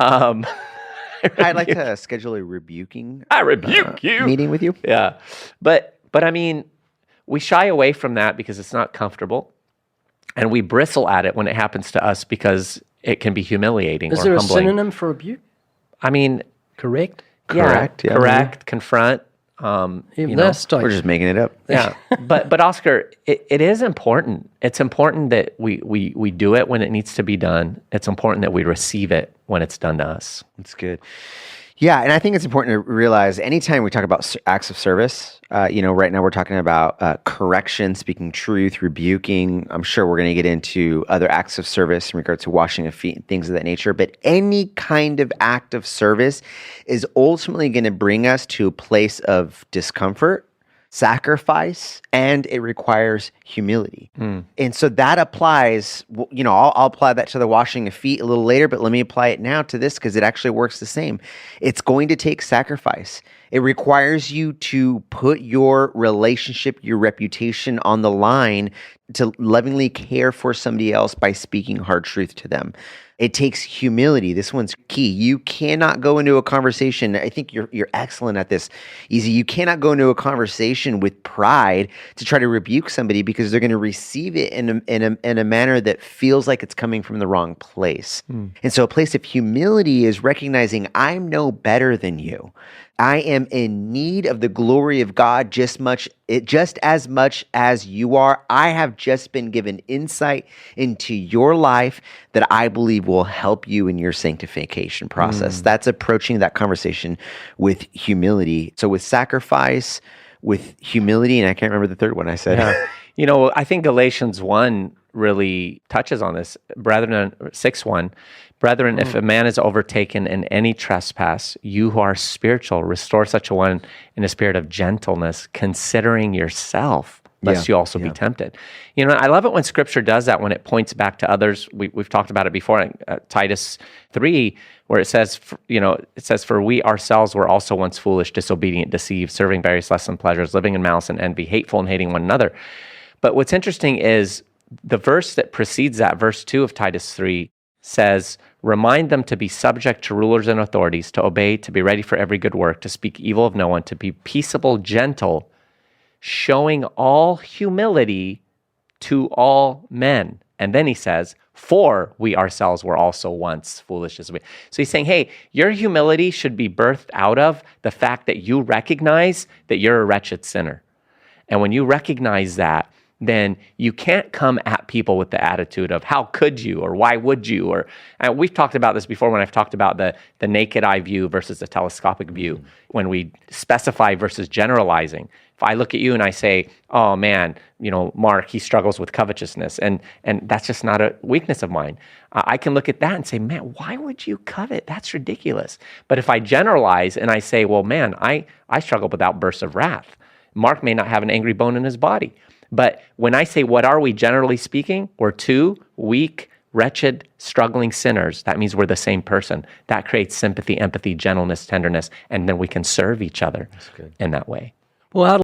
Um, I'd like to schedule a rebuking I rebuke you meeting with you. Yeah. But I mean, we shy away from that because it's not comfortable. And we bristle at it when it happens to us because it can be humiliating or Is there humbling. a synonym for rebuke? I mean, Correct? Correct, yeah, correct, confront. Even that's We're just making it up. Yeah. But Oscar, it is important. It's important that we do it when it needs to be done. It's important that we receive it when it's done to us. That's good. Yeah, and I think it's important to realize anytime we talk about acts of service, right now we're talking about correction, speaking truth, rebuking. I'm sure we're going to get into other acts of service in regard to washing of feet and things of that nature. But any kind of act of service is ultimately going to bring us to a place of discomfort, sacrifice, and it requires humility. And so that applies, I'll apply that to the washing of feet a little later, but let me apply it now to this because it actually works the same. It's going to take sacrifice. It requires you to put your relationship, your reputation on the line to lovingly care for somebody else by speaking hard truth to them. It takes humility. This one's key. You cannot go into a conversation. I think you're excellent at this, Easy. You cannot go into a conversation with pride to try to rebuke somebody because they're going to receive it in a manner that feels like it's coming from the wrong place. And so a place of humility is recognizing I'm no better than you. I am in need of the glory of God just as much as you are. I have just been given insight into your life that I believe will help you in your sanctification process. That's approaching that conversation with humility. So with sacrifice, with humility, and I can't remember the third one I said. Yeah. I think Galatians 1 really touches on this. 6:1. Brethren, if a man is overtaken in any trespass, you who are spiritual, restore such a one in a spirit of gentleness, considering yourself, lest you also be tempted. I love it when Scripture does that, when it points back to others. We've talked about it before, Titus 3, where it says, for we ourselves were also once foolish, disobedient, deceived, serving various lusts and pleasures, living in malice and envy, hateful and hating one another. But what's interesting is the verse that precedes that, verse 2 of Titus 3, says, remind them to be subject to rulers and authorities, to obey, to be ready for every good work, to speak evil of no one, to be peaceable, gentle, showing all humility to all men. And then he says, for we ourselves were also once foolish as we. So he's saying, hey, your humility should be birthed out of the fact that you recognize that you're a wretched sinner. And when you recognize that, then you can't come at people with the attitude of how could you or why would you, and we've talked about this before when I've talked about the naked eye view versus the telescopic view, when we specify versus generalizing. If I look at you and I say, oh man, Mark, he struggles with covetousness, and that's just not a weakness of mine. I can look at that and say, man, why would you covet? That's ridiculous. But if I generalize and I say, well, man, I struggle with outbursts of wrath. Mark may not have an angry bone in his body. But when I say, what are we generally speaking? We're two weak, wretched, struggling sinners. That means we're the same person. That creates sympathy, empathy, gentleness, tenderness, and then we can serve each other in that way. Well,